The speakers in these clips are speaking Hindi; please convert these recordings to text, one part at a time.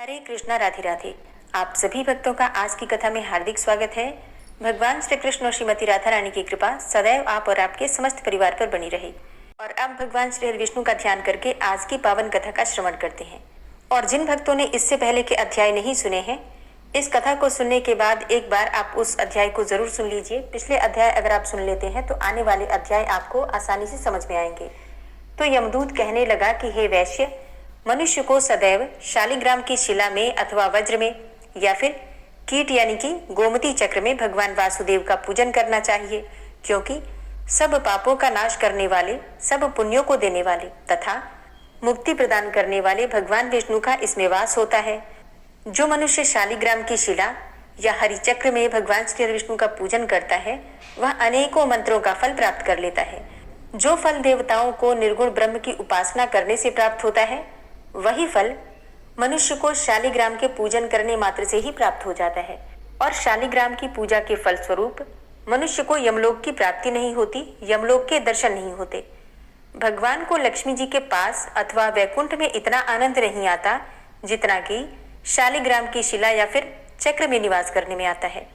हरे कृष्णा, राधे राधे। आप सभी भक्तों का आज की कथा में हार्दिक स्वागत है। भगवान श्री कृष्ण और श्रीमती राधा रानी की कृपा सदैव आप और आपके समस्त परिवार पर बनी रहे। और अब भगवान श्री हरि विष्णु का ध्यान करके आज की पावन कथा का श्रवण करते हैं। और जिन भक्तों ने इससे पहले के अध्याय नहीं सुने हैं, इस कथा को सुनने के बाद एक बार आप उस अध्याय को जरूर सुन लीजिए। पिछले अध्याय अगर आप सुन लेते हैं तो आने वाले अध्याय आपको आसानी से समझ में आएंगे। तो यमदूत कहने लगा कि हे वैश्य, मनुष्य को सदैव शालिग्राम की शिला में अथवा वज्र में या फिर कीट यानी कि गोमती चक्र में भगवान वासुदेव का पूजन करना चाहिए, क्योंकि सब पापों का नाश करने वाले, सब पुण्यों को देने वाले तथा मुक्ति प्रदान करने वाले भगवान विष्णु का इसमें वास होता है। जो मनुष्य शालिग्राम की शिला या हरि चक्र में भगवान श्री विष्णु का पूजन करता है, वह अनेकों मंत्रों का फल प्राप्त कर लेता है। जो फल देवताओं को निर्गुण ब्रह्म की उपासना करने से प्राप्त होता है, वही फल मनुष्य को शालिग्राम के पूजन करने मात्र से ही प्राप्त हो जाता है। और शालिग्राम की पूजा के फल स्वरूप मनुष्य को यमलोक की प्राप्ति नहीं होती, यमलोक के दर्शन नहीं होते। भगवान को लक्ष्मी जी के पास अथवा वैकुंठ में इतना आनंद नहीं आता जितना कि शालिग्राम की शिला या फिर चक्र में निवास करने में आता है।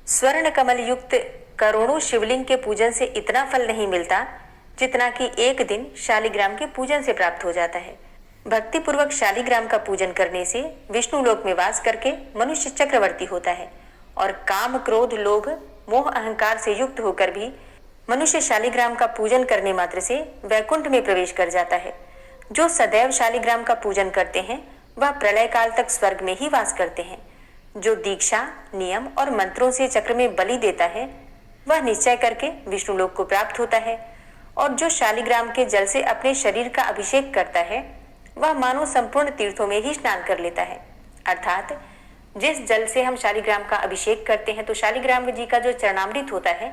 स्वर्ण कमल युक्त करोड़ों शिवलिंग के पूजन से इतना फल नहीं मिलता जितना कि एक दिन शालिग्राम के पूजन से प्राप्त हो जाता है। भक्ति पूर्वक शालिग्राम का पूजन करने से विष्णु लोक में वास करके मनुष्य चक्रवर्ती होता है। और काम, क्रोध, लोभ, मोह, अहंकार से युक्त होकर भी मनुष्य शालिग्राम का पूजन करने मात्र से वैकुंठ में प्रवेश कर जाता है। जो सदैव शालिग्राम का पूजन करते हैं वह प्रलय काल तक स्वर्ग में ही वास करते हैं। जो दीक्षा, नियम और मंत्रों से चक्र में बलि देता है वह निश्चय करके विष्णु लोक को प्राप्त होता है। और जो शालिग्राम के जल से अपने शरीर का अभिषेक करता है वह मानो संपूर्ण तीर्थों में ही स्नान कर लेता है। अर्थात जिस जल से हम शालिग्राम का अभिषेक करते हैं तो शालिग्राम जी का जो चरणामृत होता है,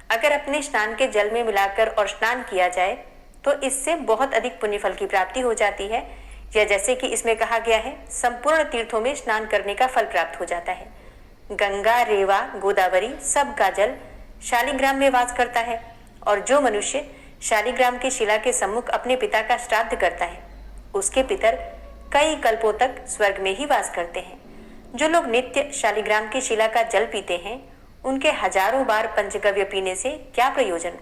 अगर अपने स्नान के जल में मिलाकर और स्नान किया जाए तो इससे बहुत अधिक पुण्य फल की प्राप्ति हो जाती है। या जैसे कि इसमें कहा गया है, संपूर्ण तीर्थों में स्नान करने का फल प्राप्त हो जाता है। गंगा, रेवा, गोदावरी सब का जल शालिग्राम में वास करता है। और जो मनुष्य शालिग्राम की शिला के सम्मुख अपने पिता का श्राद्ध करता है, उसके पितर कई कल्पों तक स्वर्ग में ही वास करते हैं। जो लोग नित्य शालिग्राम की शिला का जल पीते हैं, उनके हजारों बार पंचगव्य पीने से क्या प्रयोजन।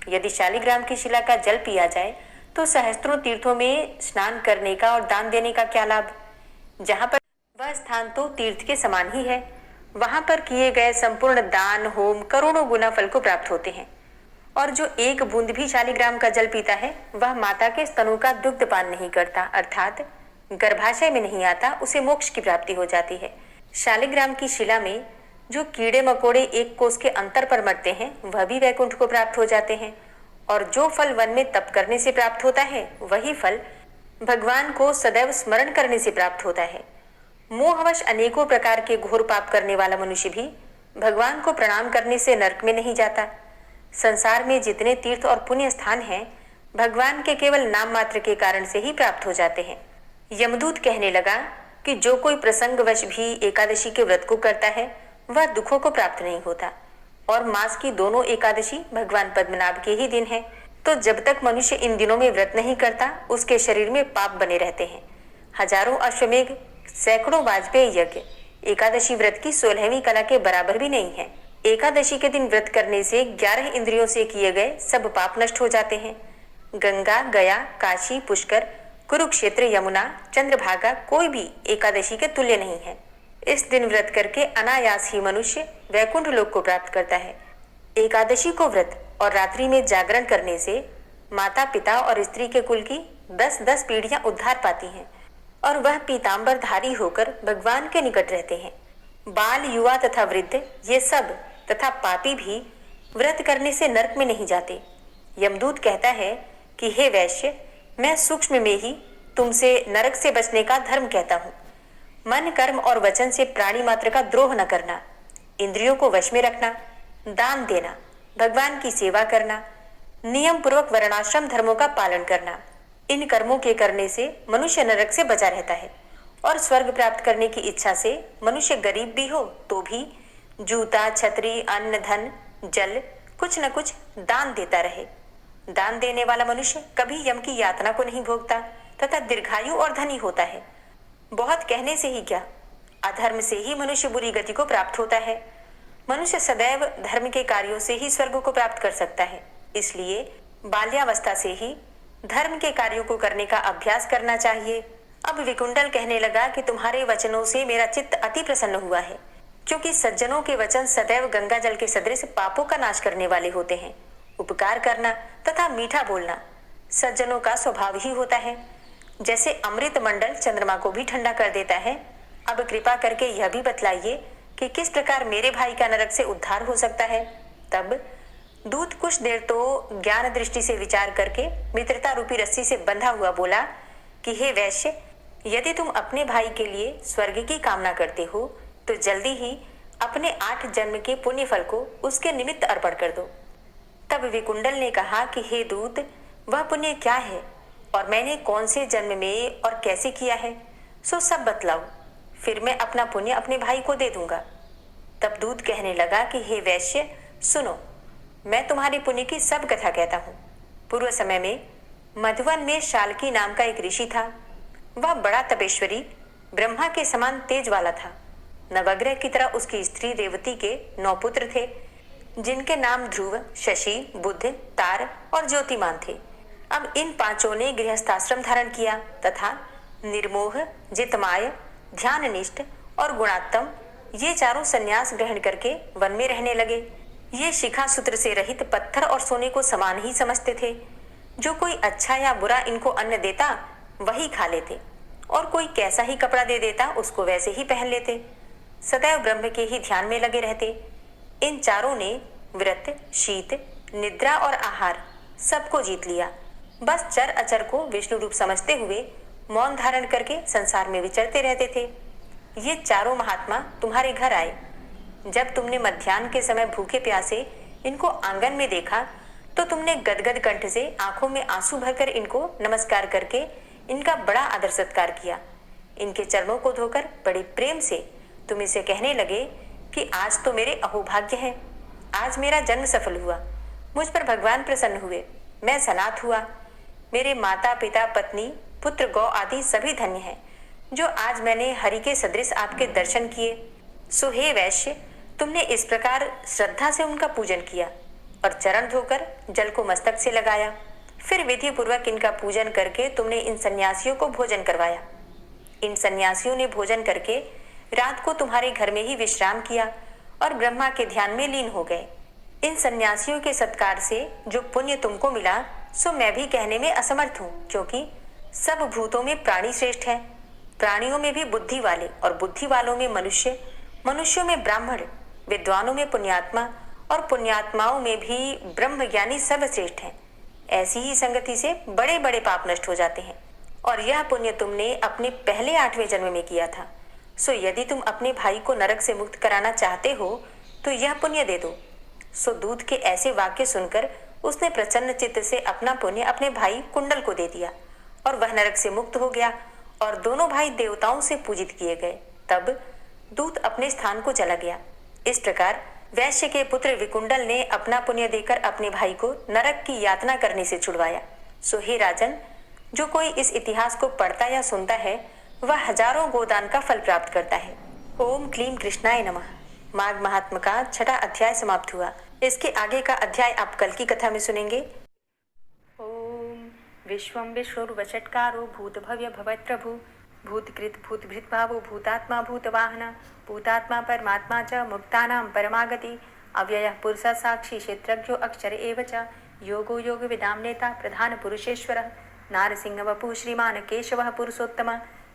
यदि शालिग्राम की शिला का जल पिया जाए तो सहस्त्रों तीर्थों में स्नान करने का और दान देने का क्या लाभ। जहाँ पर वह स्थान तो तीर्थ के समान ही है, वहां पर किए गए संपूर्ण दान, होम करोड़ों गुना फल को प्राप्त होते हैं। और जो एक बूंद भी शालिग्राम का जल पीता है वह माता के स्तनों का दुग्ध पान नहीं करता, अर्थात गर्भाशय में नहीं आता, उसे मोक्ष की प्राप्ति हो जाती है। शालिग्राम की शिला में जो कीड़े मकोड़े एक कोस के अंतर पर मरते हैं वह भी वैकुंठ को प्राप्त हो जाते हैं। और जो फल वन में तप करने से प्राप्त होता है वही फल भगवान को सदैव स्मरण करने से प्राप्त होता है। मोहवश अनेकों प्रकार के घोर पाप करने वाला मनुष्य भी भगवान को प्रणाम करने से नरक में नहीं जाता। संसार में जितने तीर्थ और पुण्य स्थान हैं, भगवान के केवल नाम मात्र के कारण से ही प्राप्त हो जाते हैं। यमदूत कहने लगा कि जो कोई प्रसंगवश भी एकादशी के व्रत को करता है वह दुखों को प्राप्त नहीं होता। और मास की दोनों एकादशी भगवान पद्मनाभ के ही दिन है। तो जब तक मनुष्य इन दिनों में व्रत नहीं करता उसके शरीर में पाप बने रहते हैं। हजारों अश्वमेघ, सैकड़ों वाजपेयी यज्ञ एकादशी व्रत की 16वीं कला के बराबर भी नहीं है। एकादशी के दिन व्रत करने से 11 इंद्रियों से किए गए सब पाप नष्ट हो जाते हैं। गंगा, गया, काशी, पुष्कर, कुरुक्षेत्र, यमुना, चंद्रभागा कोई भी एकादशी के तुल्य नहीं है। इस दिन व्रत करके अनायास ही मनुष्य वैकुंठ लोक को प्राप्त करता है। एकादशी को व्रत और रात्रि में जागरण करने से माता, पिता और स्त्री के कुल की 10-10 पीढ़ियां उद्धार पाती हैं। और वह पीताम्बरधारी होकर भगवान के निकट रहते हैं। बाल, युवा तथा वृद्ध ये सब तथा पापी भी व्रत करने से नरक में नहीं जाते। यमदूत कहता है कि हे वैश्य, मैं सूक्ष्म में ही तुमसे नरक से बचने का धर्म कहता हूँ। मन, कर्म और वचन से प्राणी मात्र का द्रोह न करना, इंद्रियों को वश में रखना, दान देना, भगवान की सेवा करना, नियम पूर्वक वर्णाश्रम धर्मों का पालन करना, इन कर्मों के करने से मनुष्य नरक से बचा रहता है। और स्वर्ग प्राप्त करने की इच्छा से मनुष्य गरीब भी हो तो भी जूता, छतरी, अन्न, धन, जल कुछ न कुछ दान देता रहे। दान देने वाला मनुष्य कभी यम की यातना को नहीं भोगता तथा दीर्घायु और धनी होता है। बहुत कहने से ही क्या, अधर्म से ही मनुष्य बुरी गति को प्राप्त होता है। मनुष्य सदैव धर्म के कार्यों से ही स्वर्ग को प्राप्त कर सकता है। इसलिए बाल्यावस्था से ही धर्म के कार्यों को करने का अभ्यास करना चाहिए। अब विकुंडल कहने लगा कि तुम्हारे वचनों से मेरा चित्त अति प्रसन्न हुआ है, क्योंकि सज्जनों के वचन सदैव गंगा जल के सदृश पापों का नाश करने वाले होते हैं। उपकार करना तथा मीठा बोलना सज्जनों का स्वभाव ही होता है। जैसे अमृत मंडल चंद्रमा को भी ठंडा कर देता है। अब कृपा करके यह भी बतलाइए कि किस प्रकार मेरे भाई का नरक से उद्धार हो सकता है। तब दूत कुछ देर तो ज्ञान दृष्टि से विचार करके मित्रता रूपी रस्सी से बंधा हुआ बोला कि हे वैश्य, यदि तुम अपने भाई के लिए स्वर्ग की कामना करते हो तो जल्दी ही अपने 8 जन्म के पुण्य फल को उसके निमित्त अर्पण कर दो। तब विकुंडल ने कहा कि हे दूत, वह पुण्य क्या है और मैंने कौन से जन्म में और कैसे किया है, सो सब बतलाओ, फिर मैं अपना पुण्य अपने भाई को दे दूंगा। तब दूत कहने लगा कि हे वैश्य, सुनो, मैं तुम्हारे पुण्य की सब कथा कहता हूँ। पूर्व समय में मधुवन में शाल्की नाम का एक ऋषि था। वह बड़ा तपेश्वरी, ब्रह्मा के समान तेज वाला था। नवग्रह की तरह उसकी स्त्री रेवती के 9 पुत्र थे, जिनके नाम ध्रुव, शशि, बुध, तार और ज्योतिमान थे। अब इन 5 ने गृहस्थाश्रम धारण किया तथा निर्मोह, जितमाय, ध्याननिष्ठ और गुणात्तम ये 4 संन्यास ग्रहण करके वन में रहने लगे। ये शिखा सूत्र से रहित पत्थर और सोने को समान ही समझते थे। जो कोई अच्छा या बुरा इनको अन्न देता वही खा लेते, और कोई कैसा ही कपड़ा दे देता उसको वैसे ही पहन लेते। सदैव ब्रह्म के ही ध्यान में लगे रहते। इन 4 ने व्रत, शीत, निद्रा और आहार सबको जीत लिया। बस चर अचर को विष्णु रूप समझते हुए मौन धारण करके संसार में विचरते रहते थे। ये 4 महात्मा तुम्हारे घर आए। जब तुमने मध्याह्न के समय भूखे प्यासे इनको आंगन में देखा तो तुमने गदगद कंठ से आंखों में आंसू भरकर इनको नमस्कार करके इनका बड़ा आदर सत्कार किया। इनके चरणों को धोकर बड़े प्रेम से तुम इसे कहने लगे कि आज तो मेरे अहोभाग्य है, आज मेरा जन्म सफल हुआ, मुझ पर भगवान प्रसन्न हुए, मैं सनाथ हुआ, मेरे माता पिता पत्नी पुत्र गौ आदि सभी धन्य हैं, जो आज मैंने हरि के सदृश आपके दर्शन किए। सो हे वैश्य, तुमने इस प्रकार श्रद्धा से उनका पूजन किया और चरण धोकर जल को मस्तक से लगाया। फिर विधि पूर्वक इनका पूजन करके तुमने इन सन्यासियों को भोजन करवाया। इन सन्यासियों ने भोजन करके रात को तुम्हारे घर में ही विश्राम किया और ब्रह्मा के ध्यान में लीन हो गए। इन सन्यासियों के सत्कार से जो पुण्य तुमको मिला सो मैं भी कहने में असमर्थ हूँ, क्योंकि सब भूतों में प्राणी श्रेष्ठ है। प्राणियों में भी बुद्धि वाले और बुद्धि वालों में मनुष्य, मनुष्यों में ब्राह्मण, विद्वानों में पुण्यात्मा और पुण्यात्माओं में भी ब्रह्मज्ञानी सर्वश्रेष्ठ हैं। ऐसी ही संगति से बड़े बड़े पाप नष्ट हो जाते हैं। और यह पुण्य तुमने अपने पहले 8वें जन्म में किया था। सो यदि तुम अपने भाई को नरक से मुक्त कराना चाहते हो तो यह पुण्य दे दो। सो दूत के ऐसे वाक्य सुनकर उसने प्रसन्न चित्त से अपना पुण्य अपने भाई कुंडल को दे दिया और वह नरक से मुक्त हो गया और दोनों भाई देवताओं से पूजित किए गए। तब दूत अपने स्थान को चला गया। इस प्रकार वैश्य के पुत्र विकुंडल ने अपना पुण्य देकर अपने भाई को नरक की यातना करने से छुड़वाया। सो हे राजन, जो कोई इस इतिहास को पढ़ता या सुनता है वह हजारों गोदान का फल प्राप्त करता है। ओम क्लीम कृष्णाय नमः। माघ महात्म का 6वां अध्याय समाप्त हुआ। इसके आगे का अध्याय आप कल की कथा में सुनेंगे। ओम विश्वं विष्णुर्वषट्कारो भूतभव्य भवत्प्रभु भूतकृत भूतभृत भावो भूतात्मा भूतवाहन भूतात्मा परमात्मा च मुक्तानां परमागति अव्ययः पुरुषः साक्षी क्षेत्रज्ञो अक्षर एव च योगो योग विदाम नेता प्रधान पुरुषेश्वरः नारसिंह वपु श्रीमान केशवः पुरुषोत्तम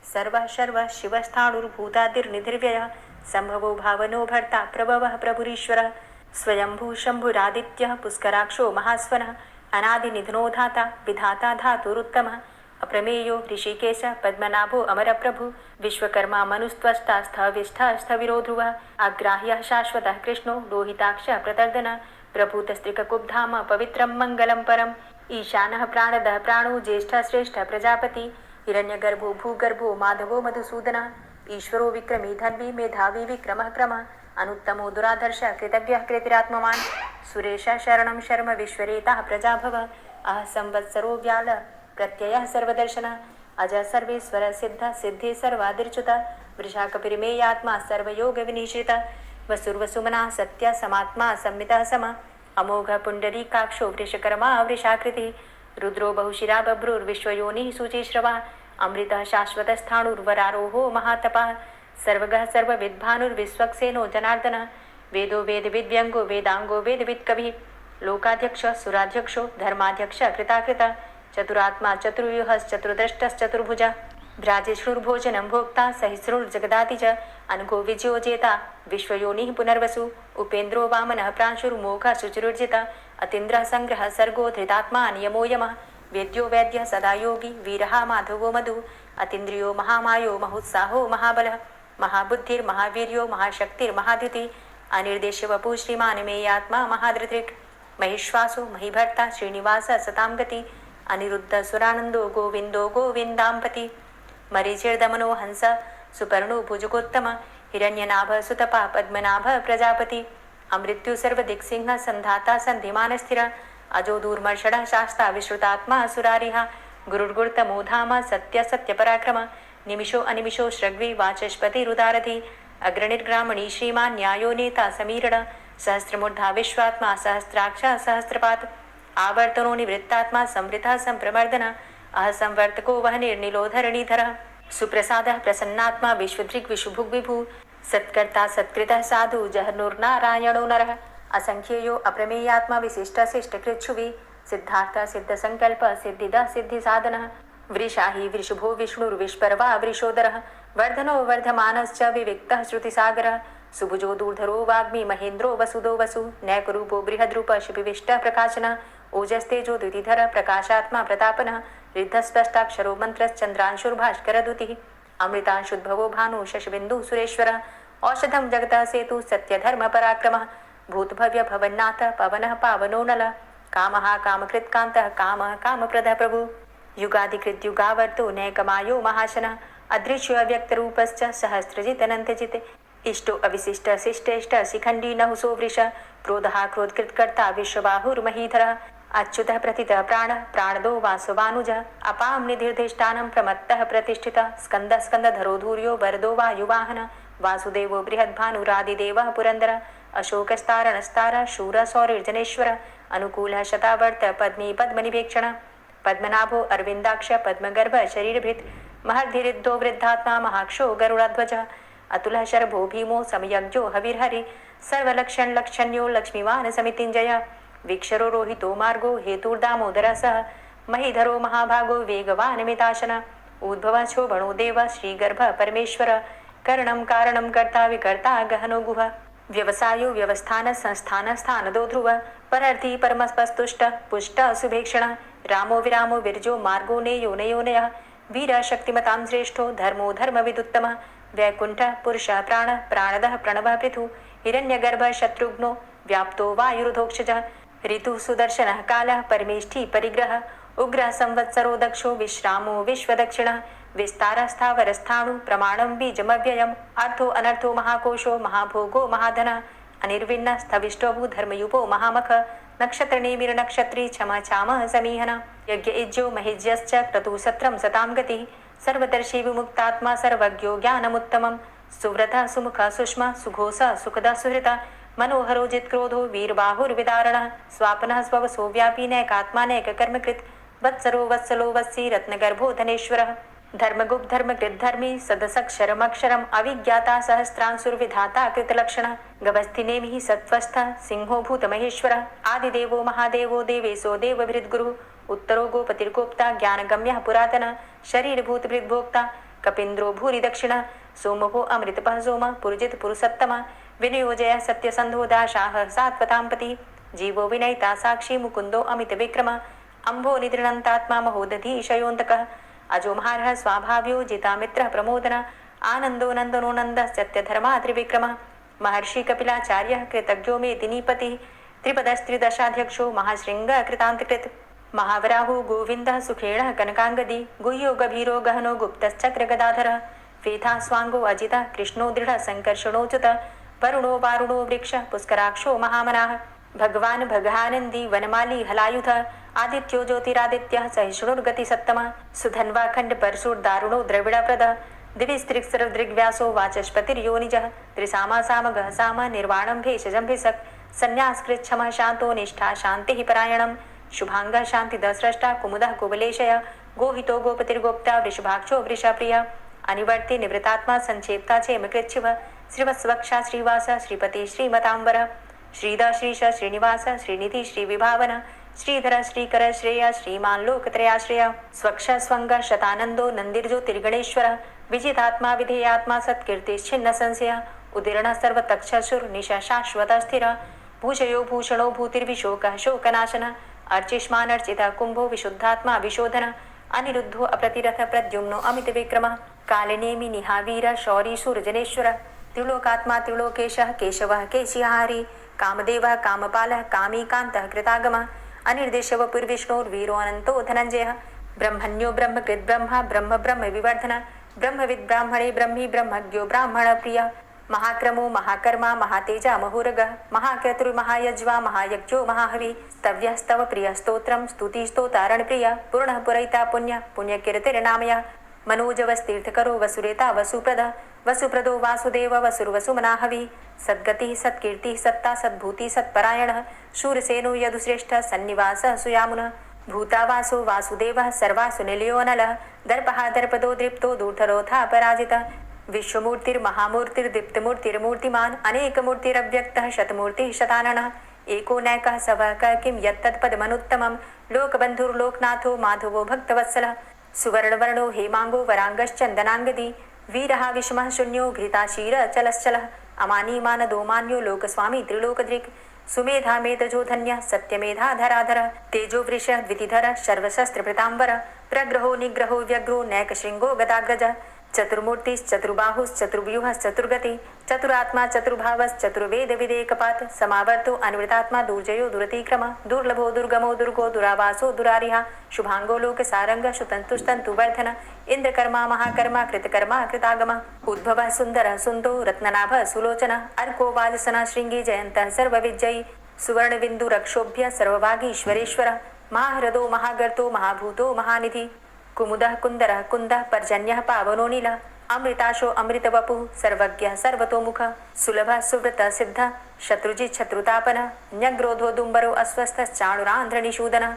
सर्वः शर्वः शिवस्थाणुर्भूतादिर्निधिर्व्ययः संभवो भावनो भर्ता प्रभवः प्रभुरीश्वरः स्वयंभू शंभुरादित्यः पुष्कराक्षो महास्वनः अनादिनिधनो धाता विधाता धातुरुत्तमः अप्रमेयो ऋषिकेश पद्मनाभो अमरप्रभु विश्वकर्मा मनुस्त्वष्टा स्थविष्ठः स्थविरो ध्रुवः अग्राह्यः शाश्वतः कृष्णो लोहिताक्षः प्रतर्दन प्रभूतस्त्रिककुब्धाम पवित्रं मङ्गलं परम् ईशानः प्राणदः प्राणो ज्येष्ठः श्रेष्ठः प्रजापति हिरण्यगर्भो भूगर्भो माधवो मधुसूदनः ईश्वरो विक्रमी धन्वी मेधावी विक्रमः क्रमः अनुत्तमो दुराधर्षः कृतज्ञः कृतिरात्मवान् सुरेशः शरणं शर्म विश्वरेताः प्रजाभवः अह संवत्सरो व्याल प्रत्ययः सर्वदर्शनः अज सर्वेश्वर सिद्ध सिद्धि सर्वादिर्च्युत वृषाकपिरिमेयात्मा सर्वयोग विनिश्रित वसुर्वसुमना सत्य समात्मा संमितः सम अमोघ पुंडरीकाक्षो वृषकर्मा वृषाकृति रुद्रो बहुशिरा बभ्रुर्विश्वयोनिः शुचिश्रवा अमृतः शाश्वतस्थाणुर्वरारोहो महातपः सर्वगः सर्वविद्भानुर्विश्वक्सेनो जनार्दन वेदो वेदविद्व्यङ्गो वेदांगो वेदवित्कविः लोकाध्यक्ष सुराध्यक्षो धर्माध्यक्ष कृताकृत चतुरात्मा चतुर्व्यूहश्चतुर्द्रष्टश्चतुर्भुज भ्राजिष्णुर्भोजनं भोक्ता सहिष्णुर्जगदाति च अनघो विजयो जेता विश्वयोनिः पुनर्वसु उपेन्द्रो वामनः प्रांशुर्मोघः शुचिरुर्जिता अतीन्द्रः संग्रहः सर्गो धृतात्मा नियमो यमः वेद्यो वैद्यः सदा योगी वीरः माधवो मधु अतीन्द्रियो महामायो महोत्साहो महाबलः महाबुद्धिर्महावीर्यो महाशक्तिर्महाद्युति अनिर्देश्य वपु श्रीमान् मेयात्मा महाधृतिक् महिश्वासो महीभर्ता श्रीनिवास सतां गति अनिरुद्ध सुरानन्दो गोविन्दो गोविन्दाम्पति मरीचिर्दमनो हंस सुपर्णो भुजगोत्तम हिरण्यनाभ सुतपा पद्मनाभ प्रजापति अमृत्यु सर्वदिक्सिंह संधाता संधिमान स्थिर अजो दूर्मर्षण शास्ता विश्रुतात्मा सुरारिहा गुरुर्गुर्तमोधाम सत्य सत्य पराक्रम निमिषो अनिमिषो श्रग्वी वाचस्पति रुदारधि अग्रणिर्ग्रामणी श्रीमान् न्यायो नेता समीरण सहस्रमूर्धा विश्वात्मा सहस्राक्ष सहस्रपात आवर्तनो निवृत्तात्मा संवृतः संप्रमर्दन अह संवर्तको वह निर्निलोधरणीधर सुप्रसादः प्रसन्नात्मा विश्वदृक् विशुभुग् विभु सत्कर्ता सत्कृतः साधु जहनुर्नारायणो नरः असंख्येयो अप्रमेयात्मा विशिष्ट शिष्टकृच्छुवि सिद्धार्थ सिद्ध संकल्प सिद्धिदः सिद्धि साधनः वृषाहि वृषभो विष्णुर्विष्पर्वा वृषोदरः वर्धनो वर्धमानश्च विविक्तः श्रुतिसागरः सुभुजो दूर्धरो वाग्मी महेन्द्रो वसुदो वसु नैकरूपो बृहद्रूप शिपिविष्टः प्रकाशनः ओजस्तेजो द्युतिधर प्रकाशात्मा प्रतापनः रिद्धस्पष्टाक्षरो मन्त्रश्चन्द्रांशुर्भास्करद्युतिः अमृतांशुद्भवो भानु शशबिन्दुः सुरेश्वरः औषधं जगतः सेतु सत्यधर्मपराक्रमः भूतभव्य भवन्नाथ पवनः पावनो नलः कामः कामकृत्कान्तः कामः कामप्रदः प्रभु युगादिकृद्युगावर्तो नैकमायो महाशनः अदृश्यो अव्यक्तरूपश्च सहस्रजित् अनन्तजित् इष्टो अविशिष्ट शिष्टेष्ट शिखण्डी नहुसो वृष क्रोधः क्रोधकृत्कर्ता विश्वबाहुर्महीधरः अच्युतः प्रतितः प्राणः प्राणदो वासवानुजः अपां निधिर्धिष्ठानं प्रमत्तः प्रतिष्ठितः स्कन्दः स्कन्दधरो धूर्यो वरदो वायुवाहनः वासुदेवो बृहद्भानुरादिदेवः पुरन्दरः अशोकस्तारणस्तारः शूरः सौरिर्जनेश्वरः अनुकूलः शतावर्त पद्मी पद्मनिवेक्षणः पद्मनाभो अरविन्दाक्ष पद्मगर्भ शरीरभृत् महर्धिरिद्धो वृद्धात्मा महाक्षो गरुडाध्वजः अतुलः शर्भो भीमो समयज्ञो हविर्हरि सर्वलक्षण्यो लक्ष्मीवान् समितिञ्जयः वीक्षरो रोहितो मार्गो हेतुर्दामोदरः सः महीधरो महाभागो वेगवान् मिताशनः उद्भवः क्षोभणो देव श्रीगर्भ परमेश्वर करणं कारणं कर्ता विकर्ता गहनो गुह व्यवसायो व्यवस्थान संस्थान स्थानदो ध्रुव परर्थी परमस्पस्तुष्ट पुष्ट सुभेक्षण रामो विरामो विरजो मार्गो नेयो नयोनयः वीर शक्तिमतां श्रेष्ठो धर्मो धर्मविदुत्तमः वैकुंठ पुरुष प्राण प्राणदः प्रणवः पृथु हिरण्यगर्भ शत्रुघ्नो व्याप्तो वायुरुधोक्षजः ऋतु सुदर्शनः कालः परमेष्ठी परिग्रह उग्र संवत्सरो दक्षो विश्रामो विश्वदक्षिणः विस्तारस्थावरस्थाणु प्रमाणं बीजमव्ययम् अर्थो अनर्थो महाकोशो महाभोगो महाधनः अनिर्विण्ण स्थविष्टोभू धर्मयुपो महामख नक्षत्रनेमिर नक्षत्री क्षमा क्षामः समीहन यज्ञ इज्यो महिज्यश्च क्रतुसत्रं सतां गतिः सर्वदर्शी विमुक्तात्मा सर्वज्ञो ज्ञानमुत्तमं सुव्रतः सुमुखः सुष्मा सुघोषः सुखदः सुहृतः मनोहरो जित्क्रोधो वीरबाहुर्विदारणः स्वापनः स्ववसो व्यापी नैकात्मा नैककर्मकृत् वत्सरो वत्सलो वत्सी रत्नगर्भो धनेश्वरः धर्मगुप्त धर्मकृत धर्मी सदसक्षरमक्षरम् अविज्ञाता सहस्रांशुर्विधाता कृतलक्षणः गभस्थिनेमिः सत्त्वस्थः सिंहो भूतमहेश्वरः आदिदेवो महादेवो देवेशो देवभृद्गुरुः उत्तरो गोपतिर्गोप्ता ज्ञानगम्यः पुरातनः शरीरभूतभृद्भोक्ता कपीन्द्रो भूरि दक्षिणः सोमभो अमृतपः सोमः पुरुजित पुरुषोत्तमः विनियोजय सत्यसन्धो दाशाः सात्वताम्पति जीवो विनयिता साक्षी मुकुन्दो अमितविक्रमः अम्भो निद्रणन्तात्मा महोदधीशयोऽन्तकः अजोमहारः स्वाभाव्यो जितामित्रः प्रमोदन आनन्दो नन्दनो नन्दः सत्यधर्मा त्रिविक्रमः महर्षि कपिलाचार्यः कृतज्ञो मेदिनीपतिः त्रिपदस्त्रिदशाध्यक्षो महाशृङ्गः कृतान्तकृत् महावराहो गोविन्दः सुखेणः कनकाङ्गदी गुह्यो गभीरो गहनो गुप्तश्चक्रगदाधरः वेथा स्वाङ्गो अजितः कृष्णो दृढः सङ्कर्षणोच्युतः वरुणो वारुणो वृक्षः पुष्कराक्षो महामनाः भगवान् भगानन्दी वनमाली हलायुधः आदित्यो ज्योतिरादित्यः सहिष्णुर्गति सत्तमः सुधन्वा खंड परशुर्दारुणो द्रविड़प्रद दिविस्त्रिक्सरदृग्व्यासो वाचस्पतिर्योनिजः त्रिसामा सामगः साम निर्वाणं भेषजं भिसक् संन्यासकृच्छमः शान्तो निष्ठा शान्तिः परायणं शुभांगः शान्तिदः स्रष्टा कुमुदः कुवलेशय गोहितो गोपतिर्गोप्ता वृषभाक्षो वृषप्रियः अनिवर्ति निवृतात्मा संक्षेप्ता चेमकृच्छिव श्रीवत्सवक्षा श्रीवास श्रीपति श्रीमतांबर श्रीद श्रीश श्रीनिवास श्रीनिधि श्रीविभावन श्रीधर श्रीकर श्रेय श्रीमान लोकत्रयाश्रय स्वक्ष स्वंग शतानंदो नंदिर्ज्योतिर्गणेश्वर विजितात्मा विधेयात्मा सत्कीर्तिश्छिन्न संशय उदीर्ण सर्वतक्षसुर निशा शाश्वत स्थिर भूषयो भूषणो भूतिर्विशोकः शोकनाशन अर्चिष्मानर्चितः कुंभो विशुद्धात्मा विशोधन अनिरुद्धो अप्रतिरथ प्रद्युम्नो अमित विक्रमः कालनेमि निहावीर शौरी सूरजनेश्वर त्रिलोकात्मा त्रिलोकेशः केशवः केशिहारी कामदेवः कामपालः कामीकान्तः कृतागमः अनिर्देशव पुर्विष्णोर्वीरो अनन्तो धनञ्जयः ब्रह्मण्यो ब्रह्मकृत् ब्रह्मा ब्रह्म ब्रह्म विवर्धन ब्रह्मविद् ब्राह्मणे ब्रह्मी ब्रह्मज्ञो ब्राह्मण प्रियः महाक्रमो महाकर्मा महातेजा महोरगः महाक्रतुर्महायज्वा महायज्ञो महाहवि स्तव्यस्तव प्रियस्तोत्रं स्तुतिस्तोतारणप्रिय पूर्णः पुरैता पुण्य पुण्यकीर्तिर्नामयः मनोजवस्तीर्थकरो वसुरेता वसुप्रद वसुप्रदो वासुदेव वसुर्वसुमनाहवि सद्गतिः सत्कीर्तिः सत्ता सद्भूति सत्परायणः शूरसेनो यदुश्रेष्ठः सन्निवासः सुयामुनः भूतावासो वासुदेवः सर्वासु निलयोनलः दर्पः दर्पदो दृप्तो दूर्धरोधा पराजितः विश्वमूर्तिर्महामूर्तिर्दीप्तमूर्तिर्मूर्तिमान् अनेकमूर्तिरव्यक्तः शतमूर्तिः शताननः एको नैकः सवः क किं यत्तत्पदमनुत्तमं लोकबन्धुर्लोकनाथो माधवो भक्तवत्सलः सुवर्णवर्णो हेमांगो वरांगश्चन्दनांगदी वीरः विषमः शून्यो घृताशीरचलश्चलः अमानीमानदो मान्यो लोकस्वामी त्रिलोकदृक् सुमेधा मेधजो धन्यः सत्यमेधा धराधर तेजो वृषः द्वितिधर सर्वशस्त्रभृताम्बर प्रग्रहो निग्रहो व्यग्रो नैकशृङ्गो गदाग्रज चतुर्मूर्तिश्चतुर्बाहुश्चतुर्व्यूहश्चतुर्गति चतुरात्मा चतुर्भावश्चतुर्वेद विदेकपात् समावर्तो अनुवृतात्मा दुर्जयो दुरतिक्रम दुर्लभो दुर्गमो दुर्गो दुरावासो दुरारिहा शुभांगो लोकसारंग सुतन्तुस्तन्तुवर्धन इंद्रकर्मा महाकर्मा कृतकर्मा कृतागम उद्भवः सुन्दरः सुन्दो रत्ननाभः सुलोचन अर्को वाजसनः शृङ्गी जयन्तः सर्वविजयी सुवर्णबिन्दुरक्षोभ्य सर्वभागीश्वरेश्वर महाहृदो महागर्तो महाभूतो महानिधि कुमुदः कुन्दरः कुन्दः पर्जन्यः पावनो नीलः अमृताशो अमृतवपुः सर्वज्ञः सर्वतोमुखः सुलभः सुव्रतः सिद्धः शत्रुजित् शत्रुतापनः न्यग्रोधो दुम्बरो अस्वस्थश्चाणुरान्ध्रनिषूदनः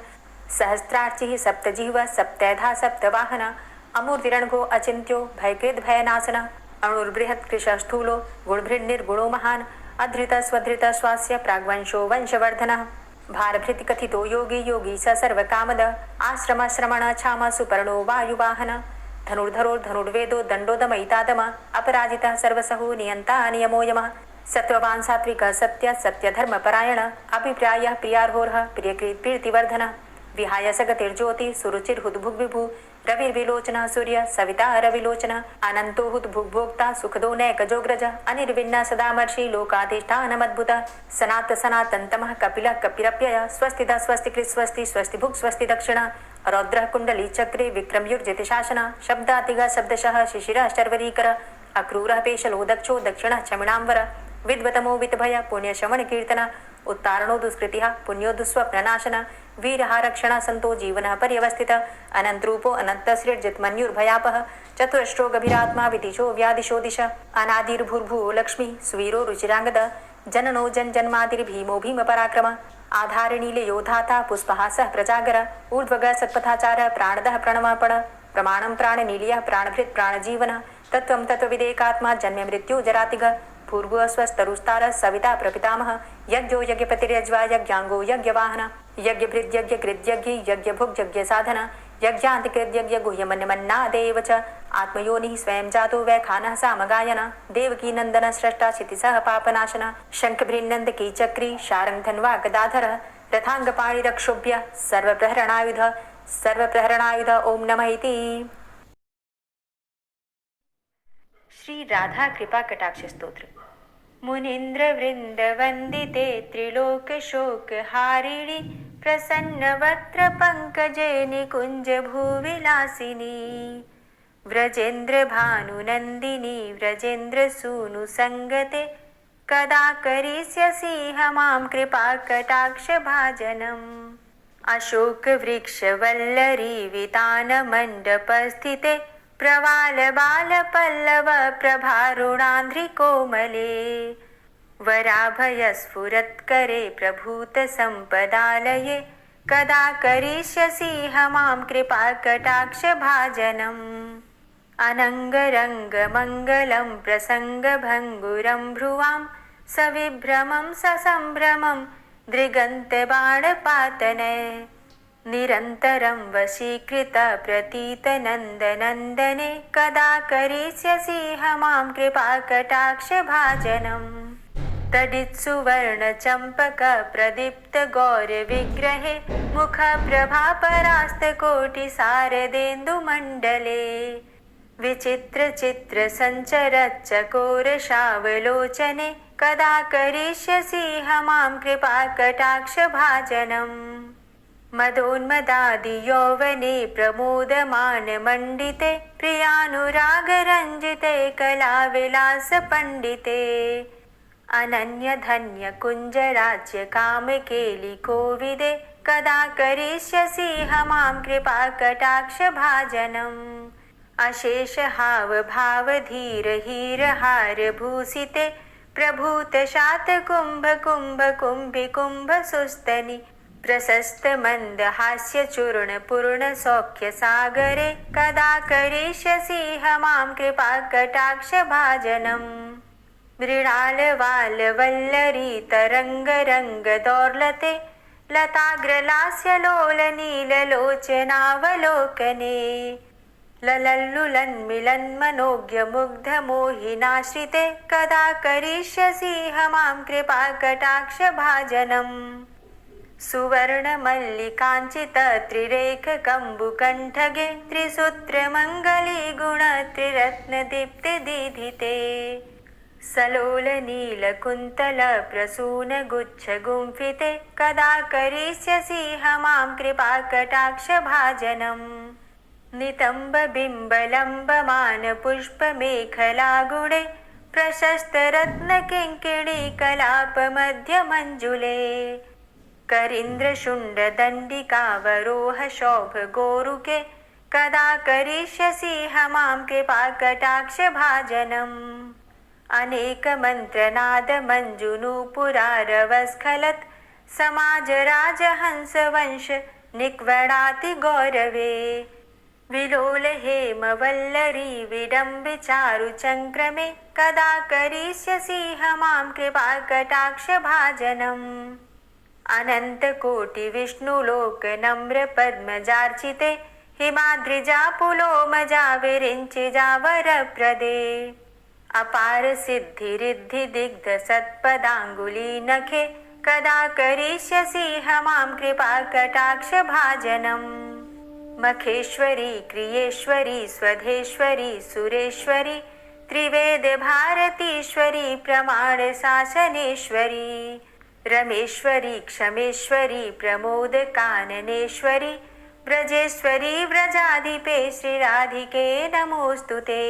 सहस्रार्चिः सप्तजिह्वः सप्तैधा सप्तवाहनः अमूर्तिरणघो अचिन्त्यो भयकृद् भयनाशनः अणुर्बृहत् कृशस्थूलो गुणभृन्निर्गुणो महान् अधृतः स्वधृतः स्वास्य प्राग्वंशो वंशवर्धनः भारभृति कथितो योगी योगी स सर्वकामद आश्रम श्रमण छाम सुपर्णो वायुवाहन धनुर्धरो धनुर्वेदो दण्डोदमयितादम अपराजितः सर्वसहो नियन्ता नियमो यमः सत्त्ववान् सात्विकः सत्य सत्यधर्मपरायण अभिप्रायः प्रियार्होर्ह प्रियकृत् प्रीतिवर्धनः विहाय सगतिर्ज्योति सुरुचिर्हुद्भुग्विभु रविर्विलोचनः सूर्य सविता रविलोचनः अनन्तो हुद्भुग्भोक्ता सुखदो नैकजोग्रज अनिर्विण्ण सदामर्षि लोकाधिष्ठानमद्भुत सनात सनातन्तमः कपिलः कपिरप्यय स्वस्तिदा स्वस्तिकृत् स्वस्ति स्वस्तिभुक् स्वस्ति दक्षिण रौद्रः कुण्डली चक्रे विक्रमयुर्जितशासन शब्दातिगः शब्दशः शिशिरः शर्वरीकर अक्रूरः पेशलो दक्षो दक्षिणः क्षमिणाम्बर विद्वतमो वितभय पुण्यशमन कीर्तन उत्तारणो दुष्कृतिः पुण्यो दुःस्वप्ननाशन वीरः रक्षण संतो जीवनः पर्यवस्थित अनन्तरूपो अनन्तसृर्जितमन्युर्भयापः चतुरष्ट्रो गभीरात्मा विदिशो व्यादिशो दिश अनादिर्भूर्भुवो लक्ष्मी सुवीरो रुचिरांगद जननो जन्मादिर्भीमो भीम पराक्रम आधारनीले योधाता पुष्पहासः प्रजागर ऊर्ध्वगः सत्पथाचारः प्राणदः प्रणवापण प्रमाणं प्राणनीलियः प्राणभृत् प्राणजीवन तत्त्वं तत्त्वविदेकात्मा जन्म मृत्यु जरातिग पूर्व स्वस्तरुस्तारः सविता प्रपितामह यज्ञो यज्ञपतिर्यज्वा यज्ञांगो यज्ञवाहन यज्ञभृद्यज्ञकृद्यज्ञ यज्ञभुग्यज्ञ साधन यज्ञान्तिकृद्यज्ञ गुह्यमन्यमन्नादेव च आत्मयोनिः स्वयं जातो वैखानः सामगायन देवकी नंदन स्रष्टा क्षितिसः पापनाशन शङ्खभृन्नन्दकी चक्री शारङ्गधन्वा गदाधरः रथाङ्गपाणिरक्षोभ्य सर्वप्रहरणायुध ओम नमः इति। श्री राधा कृपा कटाक्ष स्तोत्र। मुनीन्द्र वृंद वंदिते त्रिलोक शोक हारिणी प्रसन्न वक्त्र पंकजे निकुंज भूविलासिनी व्रजेन्द्र भानुनंदिनी व्रजेन्द्र सूनु संगते कदा करिष्यसि मां कृपा कटाक्ष भाजनम्। अशोकवृक्षवल्लरी वितानमण्डपस्थिते प्रवालबालपल्लव प्रभारुणान्ध्रिकोमले वराभयस्फुरत्करे प्रभूतसम्पदालये कदा करिष्यसि मां कृपाकटाक्षभाजनम् अनङ्गरङ्गमङ्गलं प्रसङ्गभङ्गुरं भ्रुवां सविभ्रमं ससम्भ्रमं दृगन्तबाणपातने निरन्तरं वशीकृत प्रतीतनन्दनन्दने कदा करिष्यसि मां कृपाकटाक्षभाजनम् तडित्सुवर्णचम्पकप्रदीप्तगौरविग्रहे मुखप्रभापरास्तकोटिसारदेन्दुमण्डले विचित्रचित्रसञ्चरच्चकोरशावलोचने कदा करिष्यसि मां कृपाकटाक्षभाजनम् मदोन्मदादियौवने प्रमोदमानमण्डिते प्रियानुरागरञ्जिते कलाविलासपण्डिते अनन्यधन्यकुञ्जराज्यकामकेलिकोविदे कदा करिष्यसि मां कृपाकटाक्षभाजनम् अशेषहावभावधीरहीरहारभूषिते प्रभूतशातकुम्भकुम्भकुम्भिकुम्भसुस्तनि प्रशस्तमन्दहास्यचूर्णपूर्णसौख्यसागरे कदा करिष्यसि मां कृपाकटाक्षभाजनम् मृणालवालवल्लरी तरङ्गरङ्गदौर्लते लताग्रलास्यलोलनीललोचनावलोकने ललल्लुलन्मिलन्मनोज्ञमुग्धमोहिनाश्रिते कदा करिष्यसि मां कृपाकटाक्षभाजनम् सुवर्णमल्लिकाञ्चितत्रिरेखकम्बुकण्ठगे त्रिसूत्रमङ्गलीगुणत्रिरत्नदीप्तिदीधिते सलोलनीलकुन्तलप्रसूनगुच्छगुम्फिते कदा करिष्यसि मां कृपाकटाक्षभाजनम् नितम्बबिम्बलम्बमानपुष्पमेखलागुणे प्रशस्तरत्नकिङ्किणीकलापमध्यमञ्जुले करीन्द्रशुण्डदण्डिकावरोहशोभगोरुके कदा करिष्यसि मां कृपाकटाक्षभाजनम् अनेकमन्त्रनादमञ्जुनूपुरारवस्खलत् समाजराजहंसवंश निक्वणाति गौरवे विलोलहेमवल्लरी विडम्बिचारुचङ्क्रमे कदा करिष्यसि मां कृपाकटाक्षभाजनम् अनन्तकोटिविष्णुलोकनम्रपद्मजार्चिते हिमाद्रिजापुलोमजा विरिञ्चिजावरप्रदे अपारसिद्धिरिद्धिदिग्धसत्पदाङ्गुलीनखे कदा करिष्यसि मां कृपाकटाक्षभाजनम् मखेश्वरी क्रियेश्वरी स्वधेश्वरी सुरेश्वरी त्रिवेदभारतीश्वरी प्रमाणशासनेश्वरी रमेश्वरी क्षमेश्वरी प्रमोदकाननेश्वरी व्रजेश्वरी व्रजाधिपे श्रीराधिके नमोऽस्तुते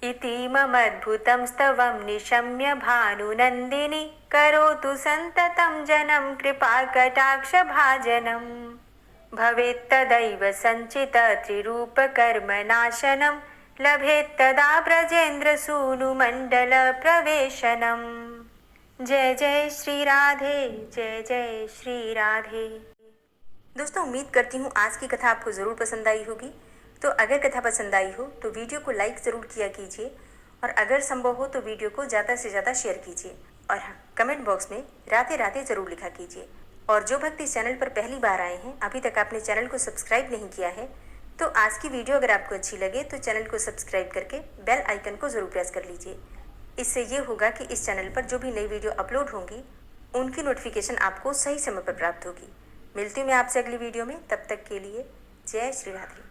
इतीममद्भुतं स्तवं निशम्य भानुनन्दिनी करोतु सन्ततं जनं कृपाकटाक्षभाजनम् भवेत्तदैव सञ्चितत्रिरूपकर्मनाशनं लभेत्तदा ब्रजेन्द्रसूनुमण्डलप्रवेशनम् जय जय श्री राधे, जय जय श्री राधे। दोस्तों, उम्मीद करती हूँ आज की कथा आपको ज़रूर पसंद आई होगी। तो अगर कथा पसंद आई हो तो वीडियो को लाइक ज़रूर किया कीजिए और अगर संभव हो तो वीडियो को ज़्यादा से ज़्यादा शेयर कीजिए और हाँ, कमेंट बॉक्स में राधे राधे ज़रूर लिखा कीजिए। और जो भक्त इस चैनल पर पहली बार आए हैं, अभी तक आपने चैनल को सब्सक्राइब नहीं किया है, तो आज की वीडियो अगर आपको अच्छी लगे तो चैनल को सब्सक्राइब करके बेल आइकन को ज़रूर प्रेस कर लीजिए। इससे ये होगा कि इस चैनल पर जो भी नई वीडियो अपलोड होंगी उनकी नोटिफिकेशन आपको सही समय पर प्राप्त होगी। मिलती हूँ मैं आपसे अगली वीडियो में, तब तक के लिए जय श्री राधे।